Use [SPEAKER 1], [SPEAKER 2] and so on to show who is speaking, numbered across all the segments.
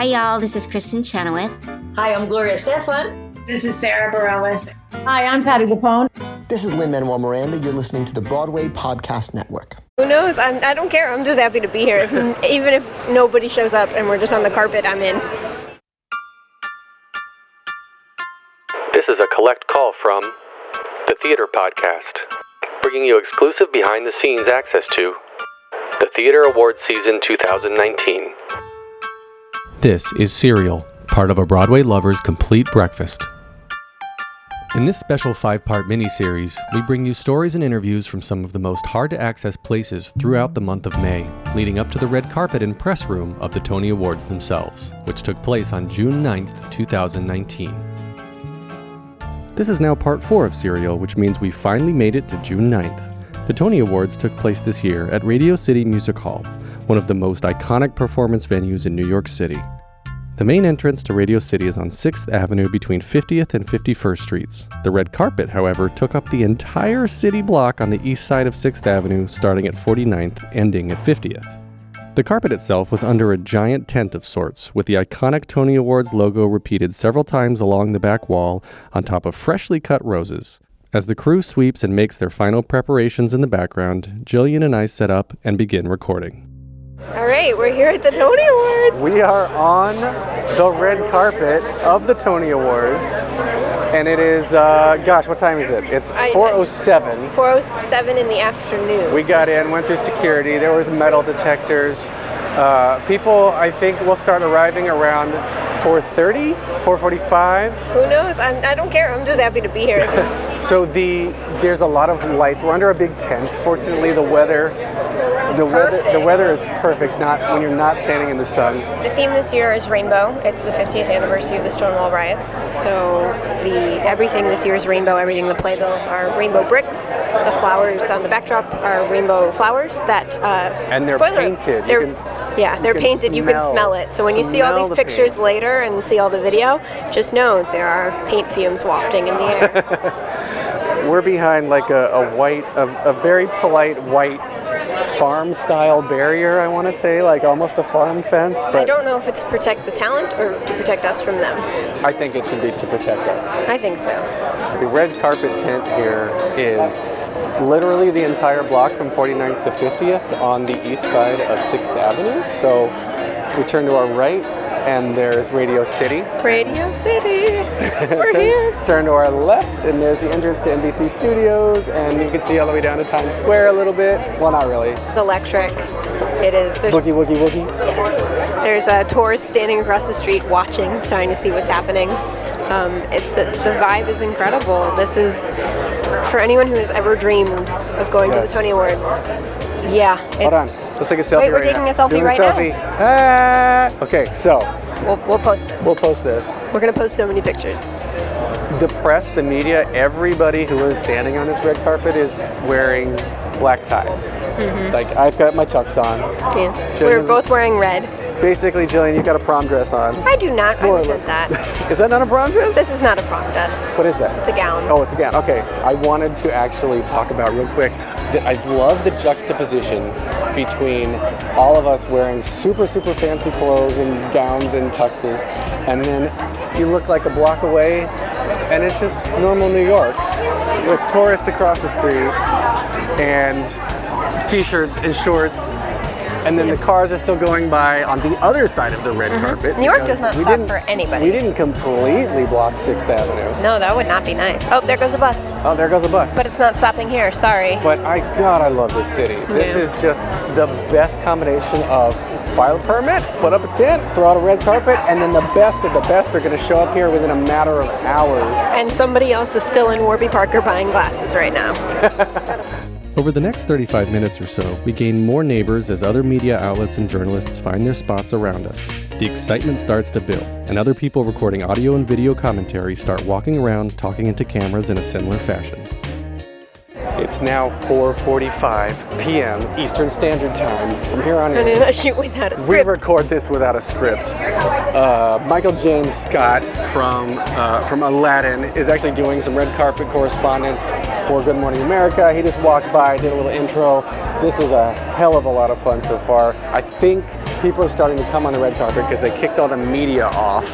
[SPEAKER 1] Hi, y'all. This is Kristen Chenoweth.
[SPEAKER 2] Hi, I'm Gloria Stefan.
[SPEAKER 3] This is Sarah Bareilles.
[SPEAKER 4] Hi, I'm Patty Lapone.
[SPEAKER 5] This is Lin-Manuel Miranda. You're listening to the Broadway Podcast Network.
[SPEAKER 6] Who knows? I don't care. I'm just happy to be here. Even if nobody shows up and we're just on the carpet, I'm in.
[SPEAKER 7] This is a collect call from the Theater Podcast, bringing you exclusive behind-the-scenes access to the Theater Awards Season 2019.
[SPEAKER 8] This is Serial, part of a Broadway-Lover's complete breakfast. In this special 5-part miniseries, we bring you stories and interviews from some of the most hard-to-access places throughout the month of May, leading up to the red carpet and press room of the Tony Awards themselves, which took place on June 9th, 2019. This is now part 4 of Serial, which means we finally made it to June 9th. The Tony Awards took place this year at Radio City Music Hall, one of the most iconic performance venues in New York City. The main entrance to Radio City is on 6th Avenue between 50th and 51st Streets. The red carpet, however, took up the entire city block on the east side of 6th Avenue, starting at 49th, ending at 50th. The carpet itself was under a giant tent of sorts, with the iconic Tony Awards logo repeated several times along the back wall on top of freshly cut roses. As the crew sweeps and makes their final preparations in the background, Jillian and I set up and begin recording.
[SPEAKER 6] All right, we're here at the Tony Awards.
[SPEAKER 7] We are on the red carpet of the Tony Awards, and it is, what time is it? It's 4:07.
[SPEAKER 6] 4:07 in the afternoon.
[SPEAKER 7] We got in, went through security, there was metal detectors. People, I think, will start arriving around 4:30, 4:45.
[SPEAKER 6] Who knows? I don't care. I'm just happy to be here.
[SPEAKER 7] So there's a lot of lights. We're under a big tent. Fortunately, the weather is perfect. Not when you're not standing in the sun.
[SPEAKER 6] The theme this year is rainbow. It's the 50th anniversary of the Stonewall riots. So everything this year is rainbow. Everything, the playbills are rainbow bricks. The flowers on the backdrop are rainbow flowers that
[SPEAKER 7] and they're painted.
[SPEAKER 6] They're painted. You can smell it. So when you see all these pictures later and see all the video, just know there are paint fumes wafting in the air.
[SPEAKER 7] We're behind like a very polite white farm-style barrier, I want to say, like almost a farm fence. But
[SPEAKER 6] I don't know if it's to protect the talent or to protect us from them.
[SPEAKER 7] I think it should be to protect us.
[SPEAKER 6] I think so.
[SPEAKER 7] The red carpet tent here is literally the entire block from 49th to 50th on the east side of 6th Avenue. So we turn to our right, and there's Radio City.
[SPEAKER 6] Radio City! We're here!
[SPEAKER 7] Turn to our left, and there's the entrance to NBC Studios, and you can see all the way down to Times Square a little bit. Well, not really.
[SPEAKER 6] Electric. It is.
[SPEAKER 7] Wookie, wookie, wookie.
[SPEAKER 6] Yes. There's a tourist standing across the street watching, trying to see what's happening. The vibe is incredible. This is, for anyone who has ever dreamed of going to the Tony Awards,
[SPEAKER 7] Hold on. Let's take a selfie.
[SPEAKER 6] Wait, we're taking a selfie right
[SPEAKER 7] now. Okay, so.
[SPEAKER 6] We'll post this.
[SPEAKER 7] We'll post this.
[SPEAKER 6] We're going to post so many pictures.
[SPEAKER 7] The press, the media, everybody who is standing on this red carpet is wearing black tie. Mm-hmm. Like, I've got my tux on.
[SPEAKER 6] Yeah. We're both wearing red.
[SPEAKER 7] Basically, Jillian, you got a prom dress on.
[SPEAKER 6] I do not. I resent that.
[SPEAKER 7] Is that not a prom dress?
[SPEAKER 6] This is not a prom dress.
[SPEAKER 7] What is that?
[SPEAKER 6] It's a gown.
[SPEAKER 7] Oh, it's a gown. Okay. I wanted to actually talk about real quick that I love the juxtaposition between all of us wearing super, super fancy clothes and gowns and tuxes, and then you look like a block away, and it's just normal New York with tourists across the street and t-shirts and shorts. And then the cars are still going by on the other side of the red carpet.
[SPEAKER 6] New York does not stop for anybody.
[SPEAKER 7] We didn't completely block 6th Avenue.
[SPEAKER 6] No, that would not be nice. Oh, there goes a bus.
[SPEAKER 7] Oh, there goes a bus.
[SPEAKER 6] But it's not stopping here, sorry.
[SPEAKER 7] But I love this city. This is just the best combination of file a permit, put up a tent, throw out a red carpet, and then the best of the best are going to show up here within a matter of hours.
[SPEAKER 6] And somebody else is still in Warby Parker buying glasses right now.
[SPEAKER 8] Over the next 35 minutes or so, we gain more neighbors as other media outlets and journalists find their spots around us. The excitement starts to build, and other people recording audio and video commentary start walking around, talking into cameras in a similar fashion.
[SPEAKER 7] It's now 4:45 p.m. Eastern Standard Time. From here on in,
[SPEAKER 6] I shoot without a script.
[SPEAKER 7] We record this without a script. Michael James Scott from Aladdin is actually doing some red carpet correspondence for Good Morning America. He just walked by, did a little intro. This is a hell of a lot of fun so far. I think people are starting to come on the red carpet because they kicked all the media off.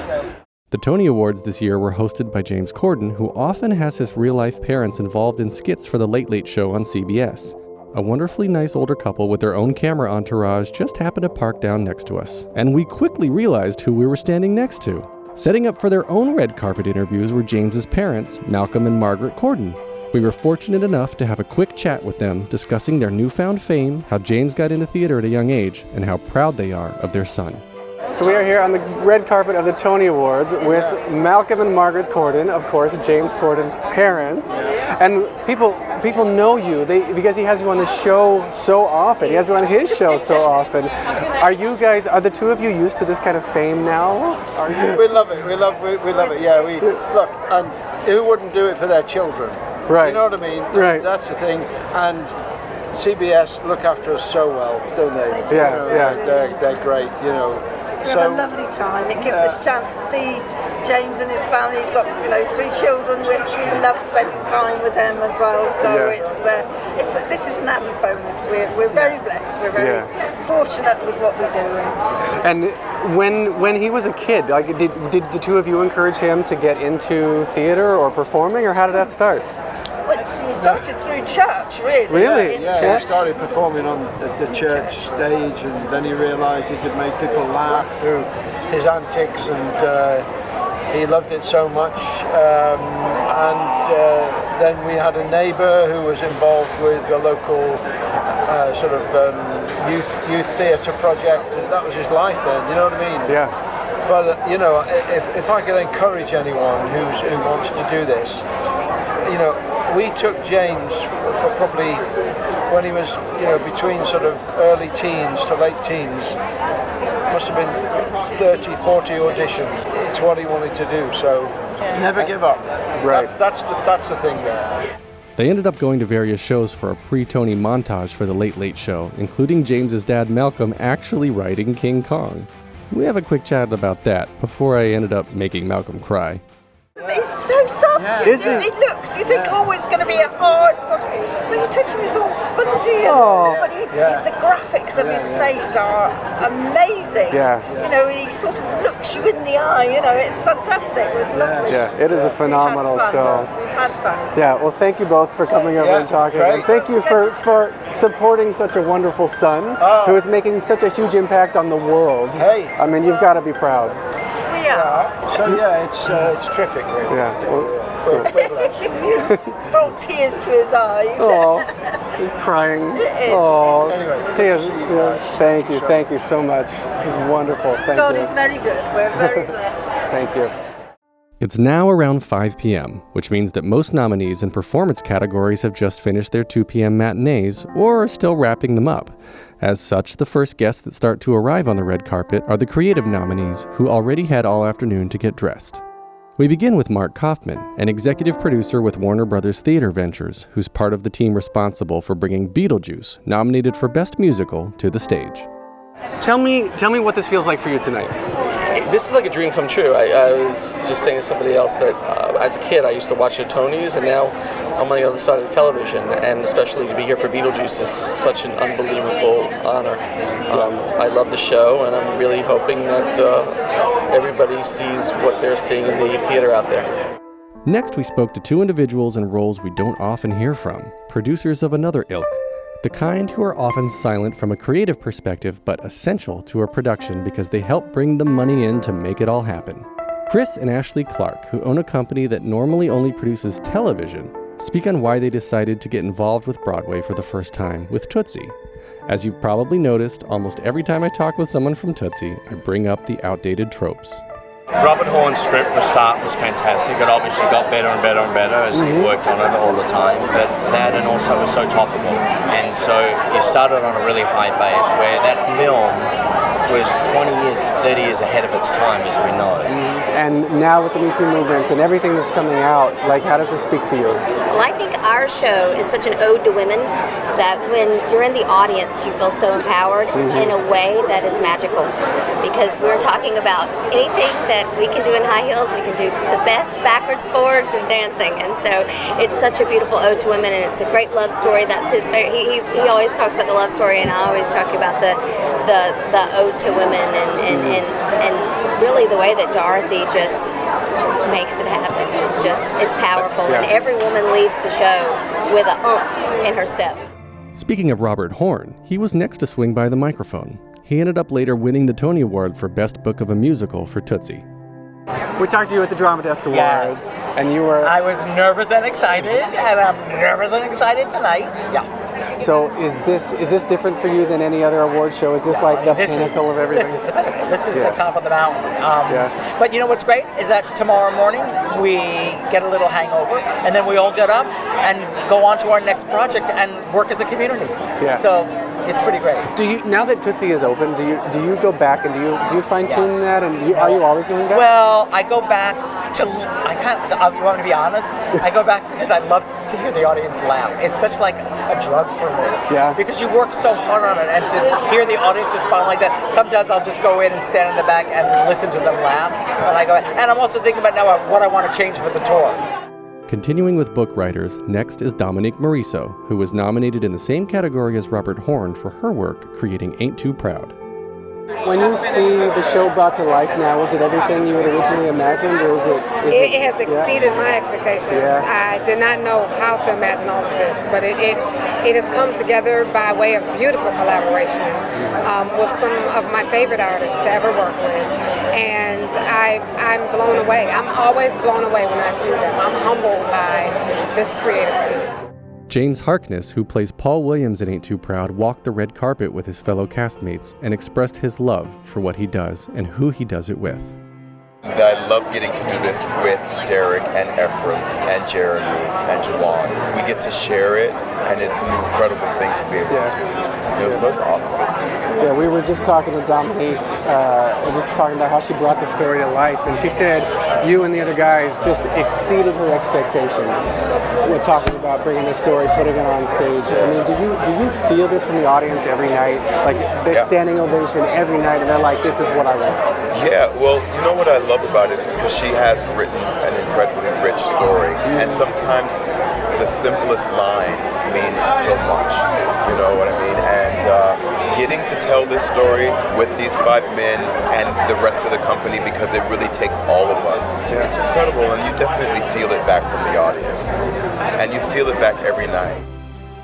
[SPEAKER 8] The Tony Awards this year were hosted by James Corden, who often has his real-life parents involved in skits for The Late Late Show on CBS. A wonderfully nice older couple with their own camera entourage just happened to park down next to us, and we quickly realized who we were standing next to. Setting up for their own red carpet interviews were James's parents, Malcolm and Margaret Corden. We were fortunate enough to have a quick chat with them, discussing their newfound fame, how James got into theater at a young age, and how proud they are of their son.
[SPEAKER 7] So we are here on the red carpet of the Tony Awards with Malcolm and Margaret Corden, of course, James Corden's parents. And people know you because he has you on the show so often. He has you on his show so often. Are the two of you used to this kind of fame now? Are you?
[SPEAKER 3] We love it. We love it. Yeah, look, and who wouldn't do it for their children?
[SPEAKER 7] Right.
[SPEAKER 3] You know what I mean?
[SPEAKER 7] Right.
[SPEAKER 3] That's the thing. And CBS look after us so well, don't they?
[SPEAKER 7] Yeah.
[SPEAKER 3] They're great, you know.
[SPEAKER 4] We have a lovely time. It gives us a chance to see James and his family. He's got 3 children, which we love spending time with them as well. So this is an added bonus. We're very blessed. We're very fortunate with what we do.
[SPEAKER 7] And when he was a kid, did the two of you encourage him to get into theater or performing, or how did that start?
[SPEAKER 4] Well, it started through church, really.
[SPEAKER 7] Really?
[SPEAKER 3] Yeah, he started performing on the church stage, and then he realised he could make people laugh through his antics, and he loved it so much. Then we had a neighbour who was involved with a local youth theatre project. That was his life then, you know what I mean?
[SPEAKER 7] Yeah.
[SPEAKER 3] But if I could encourage anyone who wants to do this, we took James for probably when he was, between sort of early teens to late teens. Must have been 30, 40 auditions. It's what he wanted to do, so never give up.
[SPEAKER 7] Right.
[SPEAKER 3] That's the thing there.
[SPEAKER 8] They ended up going to various shows for a pre-Tony montage for The Late Late Show, including James's dad Malcolm actually writing King Kong. We have a quick chat about that before I ended up making Malcolm cry.
[SPEAKER 4] It's so soft.
[SPEAKER 7] Yeah.
[SPEAKER 4] You think, it's going to be a hard sort of. When you touch him, he's all spongy. But the graphics of his face are amazing.
[SPEAKER 7] Yeah.
[SPEAKER 4] He sort of looks you in the eye. It's fantastic. It was lovely.
[SPEAKER 7] Yeah, it is a phenomenal show.
[SPEAKER 4] We've had fun.
[SPEAKER 7] Yeah, well, thank you both for coming over and talking.
[SPEAKER 3] Great.
[SPEAKER 7] And thank you for supporting such a wonderful son who is making such a huge impact on the world.
[SPEAKER 3] Hey.
[SPEAKER 7] I mean, you've got to be proud.
[SPEAKER 4] We are.
[SPEAKER 3] So it's terrific, really.
[SPEAKER 7] Yeah. Well,
[SPEAKER 4] Brought tears to his eyes.
[SPEAKER 7] oh, he's crying. Oh,
[SPEAKER 3] Anyway,
[SPEAKER 7] thank you so much. He's wonderful. Thank
[SPEAKER 4] God
[SPEAKER 7] you.
[SPEAKER 4] is very good. We're very blessed.
[SPEAKER 7] Thank you.
[SPEAKER 8] It's now around 5 p.m., which means that most nominees in performance categories have just finished their 2 p.m. matinees or are still wrapping them up. As such, the first guests that start to arrive on the red carpet are the creative nominees, who already had all afternoon to get dressed. We begin with Mark Kaufman, an executive producer with Warner Brothers Theater Ventures, who's part of the team responsible for bringing Beetlejuice, nominated for Best Musical, to the stage.
[SPEAKER 7] Tell me what this feels like for you tonight.
[SPEAKER 9] This is like a dream come true. I was just saying to somebody else that as a kid I used to watch the Tonys, and now I'm on the other side of the television, and especially to be here for Beetlejuice is such an unbelievable honor. I love the show, and I'm really hoping that everybody sees what they're seeing in the theater out there.
[SPEAKER 8] Next, we spoke to 2 individuals in roles we don't often hear from, producers of another ilk. The kind who are often silent from a creative perspective, but essential to a production because they help bring the money in to make it all happen. Chris and Ashley Clark, who own a company that normally only produces television, speak on why they decided to get involved with Broadway for the first time with Tootsie. As you've probably noticed, almost every time I talk with someone from Tootsie, I bring up the outdated tropes.
[SPEAKER 10] Robert Horn's script for a start was fantastic. It obviously got better and better and better as he worked on it all the time. But that, and also it was so topical. And so you started on a really high base where that film was 20 years, 30 years ahead of its time, as we know.
[SPEAKER 7] And now with the Me Too movements and everything that's coming out, how does it speak to you?
[SPEAKER 1] Well, I think our show is such an ode to women that when you're in the audience, you feel so empowered in a way that is magical. because we're talking about anything that we can do in high heels. We can do the best backwards, forwards, and dancing. And so it's such a beautiful ode to women, and it's a great love story. That's his favorite. He always talks about the love story, and I always talk about the ode to women, and really the way that Dorothy just makes it happen is just, it's powerful. And every woman leaves the show with a oomph in her step.
[SPEAKER 8] Speaking of Robert Horn, he was next to swing by the microphone. He ended up later winning the Tony Award for Best Book of a Musical for Tootsie.
[SPEAKER 7] We talked to you at the Drama Desk Awards,
[SPEAKER 11] yes.
[SPEAKER 7] And you were...
[SPEAKER 11] I was nervous and excited, and I'm nervous and excited tonight. Yeah.
[SPEAKER 7] So is this different for you than any other award show? Is this like the pinnacle of everything?
[SPEAKER 11] This is the pinnacle. This is the top of the mountain. But you know what's great is that tomorrow morning we get a little hangover, and then we all get up and go on to our next project and work as a community. Yeah. So it's pretty great.
[SPEAKER 7] Do you, now that Tootsie is open, do you go back and do you fine tune that, and are you always going back?
[SPEAKER 11] Well, I go back to, you want me to be honest? I go back because I love to hear the audience laugh. It's such like a drug for me. Yeah. Because you work so hard on it, and to hear the audience respond like that, sometimes I'll just go in and stand in the back and listen to them laugh. And I go, and I'm also thinking about now what I want to change for the tour.
[SPEAKER 8] Continuing with book writers, next is Dominique Morisseau, who was nominated in the same category as Robert Horn for her work creating Ain't Too Proud.
[SPEAKER 7] When you see the show brought to life now, was it everything you had originally imagined, or is it?
[SPEAKER 12] It has exceeded my expectations. Yeah. I did not know how to imagine all of this, but it has come together by way of beautiful collaboration with some of my favorite artists to ever work with, and I'm blown away. I'm always blown away when I see them. I'm humbled by this creative team.
[SPEAKER 8] James Harkness, who plays Paul Williams in Ain't Too Proud, walked the red carpet with his fellow castmates and expressed his love for what he does and who he does it with.
[SPEAKER 13] I love getting to do this with Derek and Ephraim and Jeremy and Juwan. We get to share it, and it's an incredible thing to be able to do. So it's awesome.
[SPEAKER 7] Yeah, we were just talking to Dominique, and just talking about how she brought the story to life, and she said you and the other guys just exceeded her expectations. We're talking about bringing the story, putting it on stage. I mean, do you feel this from the audience every night? Like, they're standing ovation every night, and they're like, this is what I want.
[SPEAKER 13] Yeah, well, you know what I love about it is because she has written an incredibly rich story, and sometimes the simplest line means so much, you know what I mean? And getting to tell this story with these 5 men and the rest of the company, because it really takes all of us, it's incredible, and you definitely feel it back from the audience, and you feel it back every night.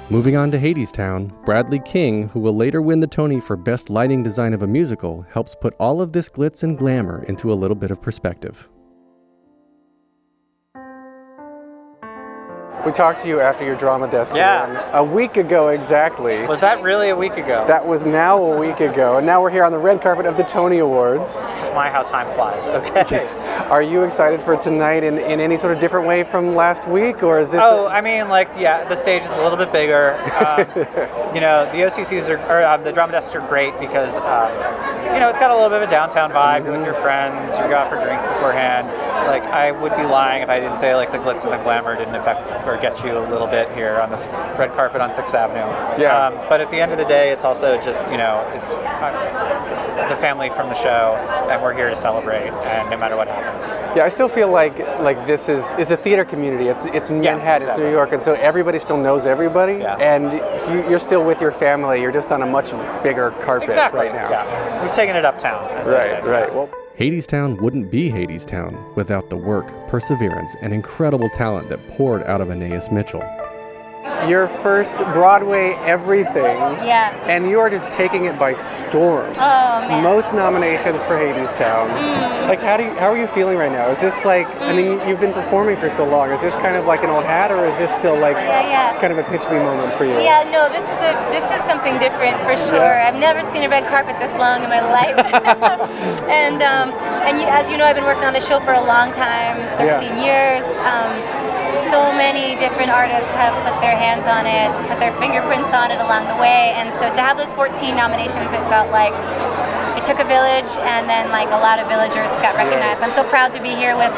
[SPEAKER 8] Moving on to Hadestown, Bradley King, who will later win the Tony for Best Lighting Design of a Musical, helps put all of this glitz and glamour into a little bit of perspective.
[SPEAKER 7] We talked to you after your Drama Desk run a week ago exactly.
[SPEAKER 11] Was that really a week ago?
[SPEAKER 7] That was now a week ago, and now we're here on the red carpet of the Tony Awards.
[SPEAKER 11] My, how time flies. Okay.
[SPEAKER 7] Are you excited for tonight in any sort of different way from last week, or is this?
[SPEAKER 11] I mean, the stage is a little bit bigger. You know, the OCCs the Drama Desks are great because it's got a little bit of a downtown vibe. You're with your friends. You go out for drinks beforehand. Like, I would be lying if I didn't say like the glitz and the glamour didn't affect or get you a little bit here on this red carpet on 6th Avenue. Yeah. But at the end of the day, it's also just, it's the family from the show, and we're here to celebrate, and no matter what happens.
[SPEAKER 7] Yeah, I still feel like it's a theater community. It's Manhattan, it's New York, and so everybody still knows everybody, and you're still with your family. You're just on a much bigger carpet right now.
[SPEAKER 11] Yeah, we've taken it uptown, as they say.
[SPEAKER 7] Right. Well,
[SPEAKER 8] Hadestown wouldn't be Hadestown without the work, perseverance, and incredible talent that poured out of Anais Mitchell.
[SPEAKER 7] Your first Broadway everything, and you're just taking it by storm.
[SPEAKER 14] Oh man!
[SPEAKER 7] Most nominations for Hadestown. Like, how are you feeling right now? Is this like, I mean, you've been performing for so long. Is this kind of like an old hat, or is this still like kind of a pitch me moment for you?
[SPEAKER 14] Yeah, no, this is something different for sure. I've never seen a red carpet this long in my life. and as you know, I've been working on the show for a long time, 13 years. So many different artists have put their hands on it, put their fingerprints on it along the way, and so to have those 14 nominations, it felt like it took a village, and then like a lot of villagers got recognized. I'm so proud to be here with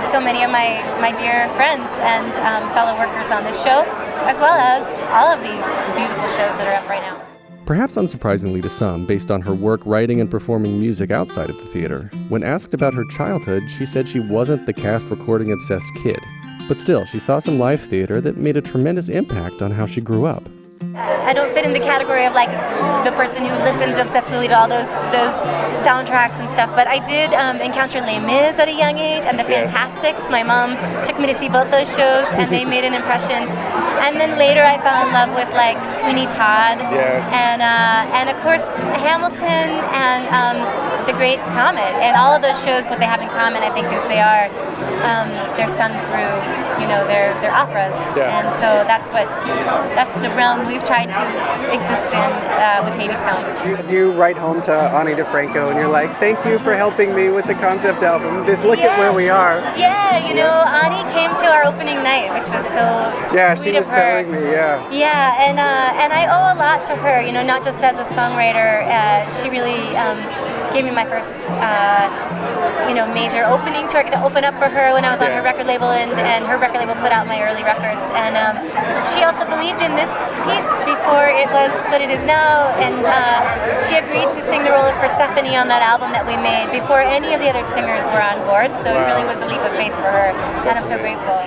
[SPEAKER 14] so many of my dear friends and fellow workers on this show, as well as all of the beautiful shows that are up right now.
[SPEAKER 8] perhaps unsurprisingly to some, based on her work writing and performing music outside of the theater. When asked about her childhood, she said she wasn't the cast recording obsessed kid. But still, she saw some live theater that made a tremendous impact on how she grew up.
[SPEAKER 14] I don't fit in the category of like the person who listened obsessively to all those soundtracks and stuff, but I did encounter Les Mis at a young age and the Fantastics. My mom took me to see both those shows and they made an impression. And then later I fell in love with like Sweeney Todd and of course Hamilton and The Great Comet. And all of those shows, what they have in common, I think, is they're sung through, their operas. And so that's the realm we've tried to exist in with Hadestown.
[SPEAKER 7] Do you write home to Ani DeFranco and you're like, thank you for helping me with the concept album. Look at where we are.
[SPEAKER 14] Yeah, Ani came to our opening night, which was so sweet of her.
[SPEAKER 7] Telling me,
[SPEAKER 14] Yeah, and I owe a lot to her, not just as a songwriter. She really gave me my first, major opening tour to open up for her when I was on her record label, and her record label put out my early records. And she also believed in this piece before it was what it is now, and she agreed to sing the role of Persephone on that album that we made before any of the other singers were on board. So it really was a leap of faith for her, and I'm so grateful.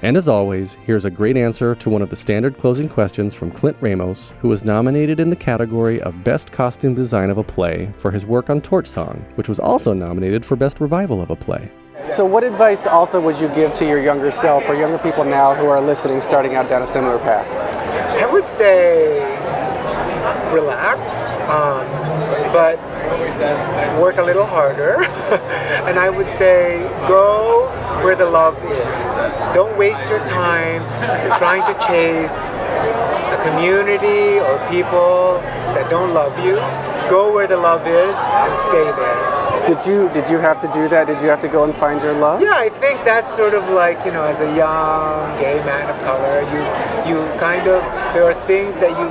[SPEAKER 8] And as always, here's a great answer to one of the standard closing questions from Clint Ramos, who was nominated in the category of Best Costume Design of a Play for his work on Torch Song, which was also nominated for Best Revival of a Play.
[SPEAKER 7] So what advice also would you give to your younger self or younger people now who are listening, starting out down a similar path?
[SPEAKER 15] I would say relax, but work a little harder. And I would say go where the love is. Don't waste your time trying to chase a community or people that don't love you. Go where the love is and stay there.
[SPEAKER 7] Did you have to do that? Did you have to go and find your love?
[SPEAKER 15] Yeah, I think that's sort of like, as a young gay man of color, you kind of, there are things that you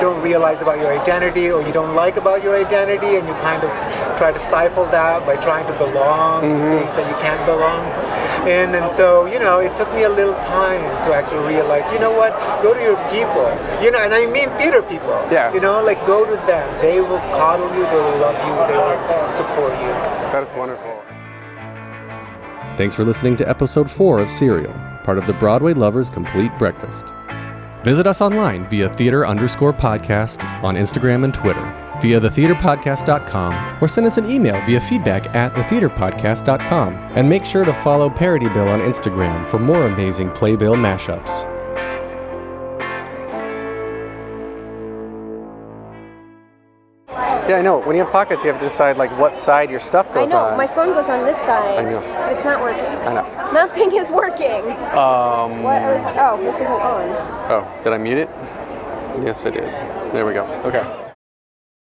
[SPEAKER 15] don't realize about your identity or you don't like about your identity, and you kind of try to stifle that by trying to belong to things that you can't belong in. And so, it took me a little time to actually realize, what, go to your people, and I mean theater people, like go to them. They will coddle you, they will love you, they will support you.
[SPEAKER 7] That is wonderful.
[SPEAKER 8] Thanks for listening to episode 4 of Serial, part of the Broadway-Lovers Complete Breakfast. Visit us online via theater_podcast on Instagram and Twitter, via thetheaterpodcast.com, or send us an email via feedback@thetheaterpodcast.com. And make sure to follow Parody Bill on Instagram for more amazing Playbill mashups.
[SPEAKER 7] Yeah, I know. When you have pockets, you have to decide what side your stuff goes on.
[SPEAKER 6] I know. My phone goes on this side.
[SPEAKER 7] I know.
[SPEAKER 6] But it's not working.
[SPEAKER 7] I know.
[SPEAKER 6] Nothing is working. What? Oh, this isn't on.
[SPEAKER 7] Oh, did I mute it? Yes, I did. There we go. Okay.